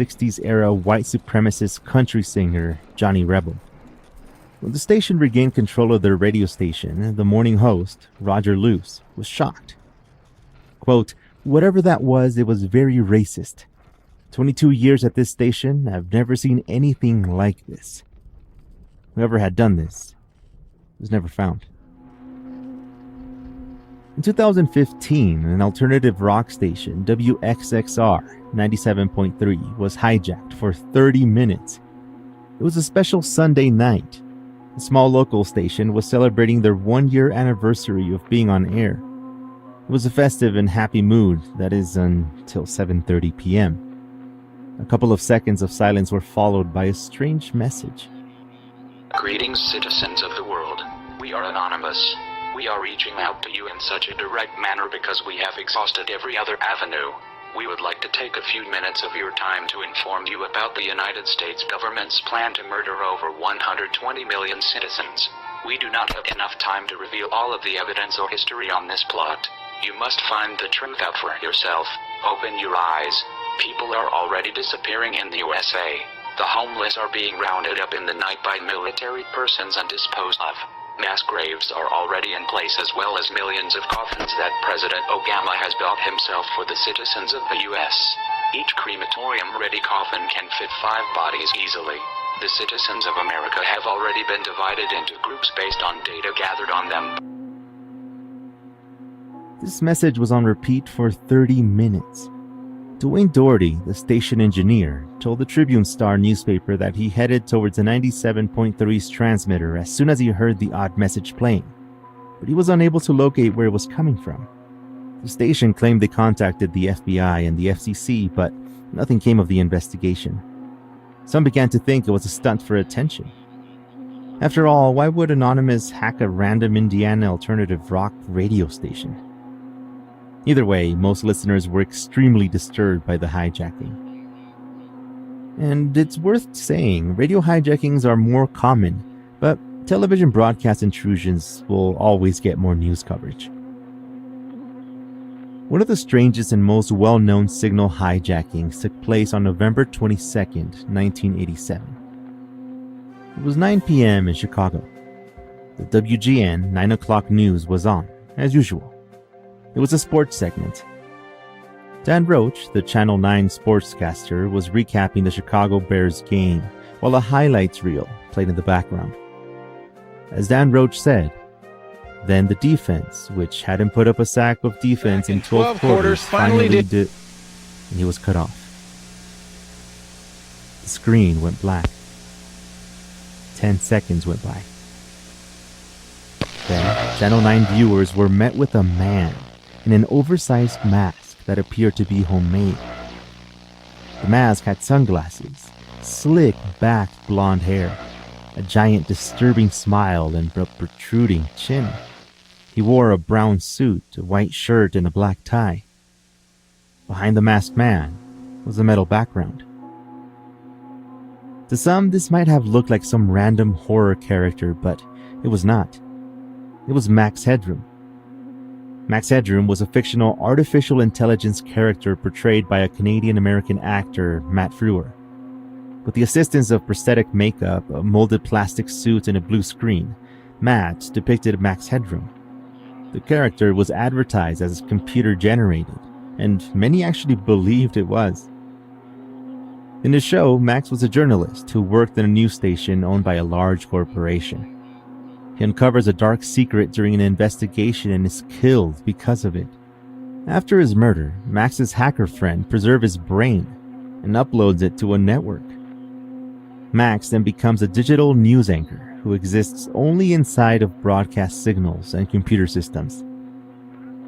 60s era white supremacist country singer Johnny Rebel. When the station regained control of their radio station, the morning host, Roger Luce, was shocked. Quote, "Whatever that was, it was very racist. 22 years at this station, I've never seen anything like this. Whoever had done this was never found." In 2015, an alternative rock station, WXXR 97.3, was hijacked for 30 minutes. It was a special Sunday night. The small local station was celebrating their 1-year anniversary of being on air. It was a festive and happy mood, that is, until 7:30 p.m. A couple of seconds of silence were followed by a strange message. "Greetings, citizens of the world. We are anonymous. We are reaching out to you in such a direct manner because we have exhausted every other avenue. We would like to take a few minutes of your time to inform you about the United States government's plan to murder over 120 million citizens. We do not have enough time to reveal all of the evidence or history on this plot. You must find the truth out for yourself. Open your eyes. People are already disappearing in the USA. The homeless are being rounded up in the night by military persons and disposed of. Mass graves are already in place, as well as millions of coffins that President Obama has built himself for the citizens of the U.S. Each crematorium-ready coffin can fit 5 bodies easily. The citizens of America have already been divided into groups based on data gathered on them." This message was on repeat for 30 minutes. Dwayne Doherty, the station engineer, told the Tribune-Star newspaper that he headed towards the 97.3's transmitter as soon as he heard the odd message playing, but he was unable to locate where it was coming from. The station claimed they contacted the FBI and the FCC, but nothing came of the investigation. Some began to think it was a stunt for attention. After all, why would Anonymous hack a random Indiana alternative rock radio station? Either way, most listeners were extremely disturbed by the hijacking. And it's worth saying, radio hijackings are more common, but television broadcast intrusions will always get more news coverage. One of the strangest and most well-known signal hijackings took place on November 22nd, 1987. It was 9 p.m. in Chicago. The WGN 9 o'clock news was on, as usual. It was a sports segment. Dan Roach, the Channel 9 sportscaster, was recapping the Chicago Bears game while a highlights reel played in the background. As Dan Roach said, then the defense, which hadn't put up a sack of defense in 12 quarters, finally did, and he was cut off. The screen went black. 10 seconds went by. Then, Channel 9 viewers were met with a man in an oversized mask that appeared to be homemade. The mask had sunglasses, slick back blonde hair, a giant disturbing smile, and a protruding chin. He wore a brown suit, a white shirt, and a black tie. Behind the masked man was a metal background. To some, this might have looked like some random horror character, but it was not. It was Max Headroom. Max Headroom was a fictional artificial intelligence character portrayed by a Canadian-American actor, Matt Frewer. With the assistance of prosthetic makeup, a molded plastic suit, and a blue screen, Matt depicted Max Headroom. The character was advertised as computer-generated, and many actually believed it was. In the show, Max was a journalist who worked in a news station owned by a large corporation. He uncovers a dark secret during an investigation and is killed because of it. After his murder, Max's hacker friend preserves his brain and uploads it to a network. Max then becomes a digital news anchor who exists only inside of broadcast signals and computer systems.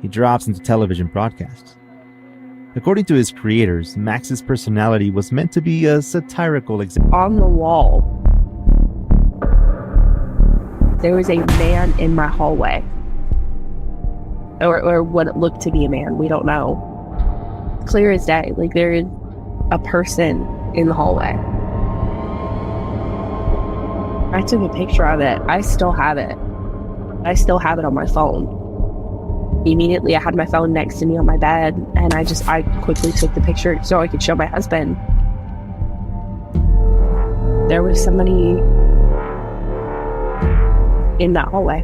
He drops into television broadcasts. According to his creators, Max's personality was meant to be a satirical example. On the wall, there was a man in my hallway. Or what it looked to be a man, we don't know. Clear as day, like there is a person in the hallway. I took a picture of it. I still have it. I still have it on my phone. Immediately, I had my phone next to me on my bed, and I quickly took the picture so I could show my husband. there was somebody in that hallway.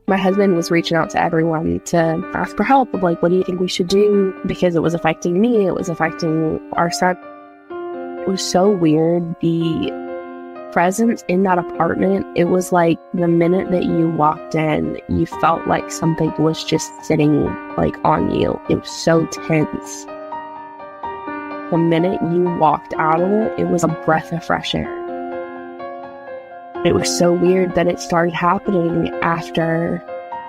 My husband was reaching out to everyone to ask for help of like, what do you think we should do? Because it was affecting me, it was affecting our son. It was so weird. The presence in that apartment, it was like the minute that you walked in, you felt like something was just sitting like on you. It was so tense. The minute you walked out of it, it was a breath of fresh air. It was so weird that it started happening after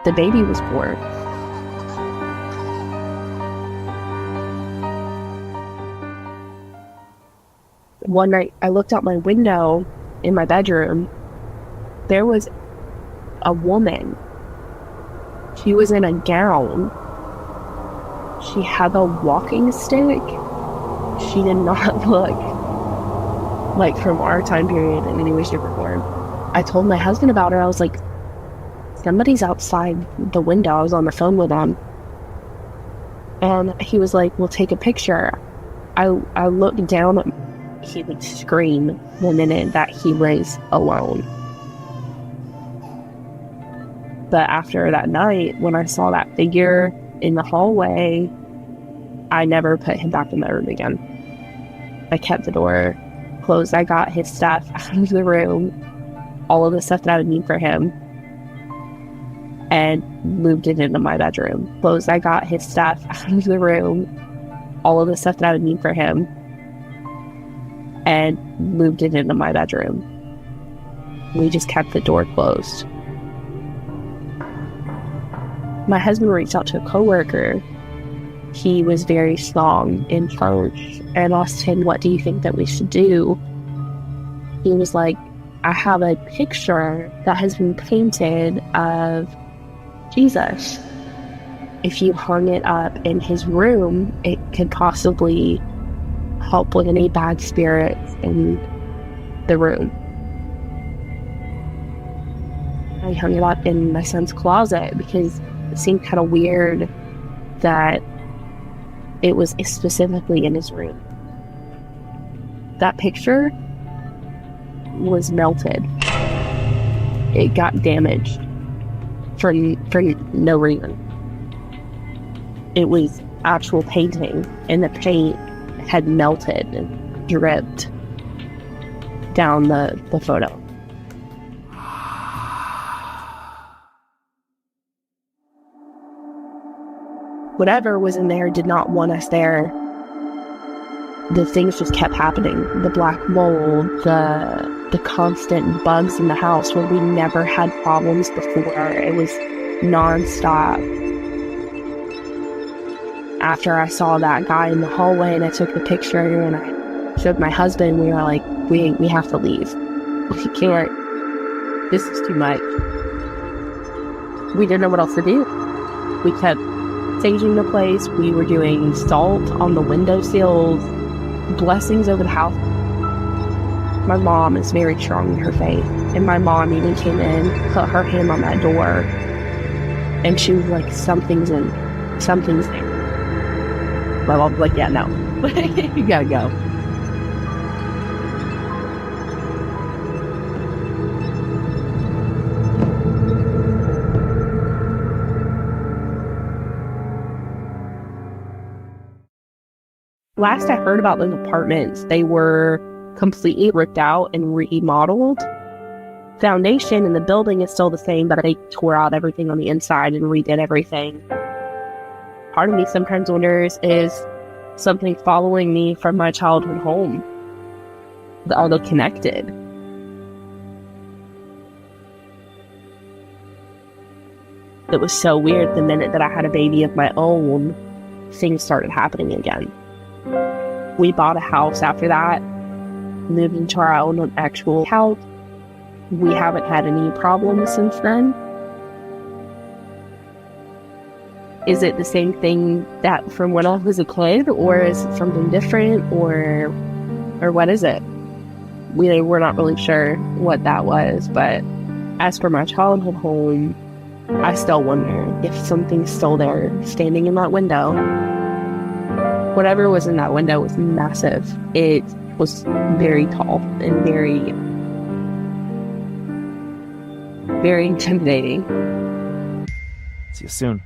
the baby was born. One night, I looked out my window in my bedroom. There was a woman. She was in a gown. She had a walking stick. She did not look like from our time period in any way, shape, or form. I told my husband about her. I was like, somebody's outside the window. I was on the phone with him. And he was like, well, take a picture. I looked down at him. He would scream the minute that he was alone. But after that night, when I saw that figure in the hallway, I never put him back in the room again. I kept the door closed. I got his stuff out of the room, all of the stuff that I would need for him, and moved it into my bedroom. I got his stuff out of the room, all of the stuff that I would need for him, and moved it into my bedroom. We just kept the door closed. My husband reached out to a coworker. He was very strong in church, and asked him, what do you think that we should do? He was like, I have a picture that has been painted of Jesus. If you hung it up in his room, it could possibly help with any bad spirits in the room. I hung it up in my son's closet because it seemed kind of weird that it was specifically in his room. That picture was melted. It got damaged for no reason. It was actual painting, and the paint had melted and dripped down the photo. Whatever was in there did not want us there. The things just kept happening. The black mold, the constant bugs in the house where we never had problems before. It was nonstop. After I saw that guy in the hallway and I took the picture and I showed my husband, we were like, we have to leave. We can't. This is too much. We didn't know what else to do. We kept saging the place. We were doing salt on the windowsills, blessings over the house. My mom is very strong in her faith, and my mom even came in, put her hand on that door, and she was like, something's there. My mom was like, yeah, no. You gotta go. Last I heard about those apartments, they were completely ripped out and remodeled. Foundation and the building is still the same, but they tore out everything on the inside and redid everything. Part of me sometimes wonders, is something following me from my childhood home? Are they connected? It was so weird. The minute that I had a baby of my own, things started happening again. We bought a house after that, moved into our own actual house. We haven't had any problems since then. Is it the same thing that from when I was a kid, or is it something different, or what is it? We're not really sure what that was, but as for my childhood home, I still wonder if something's still there, standing in that window. Whatever was in that window was massive. It was very tall and very, very intimidating. See you soon.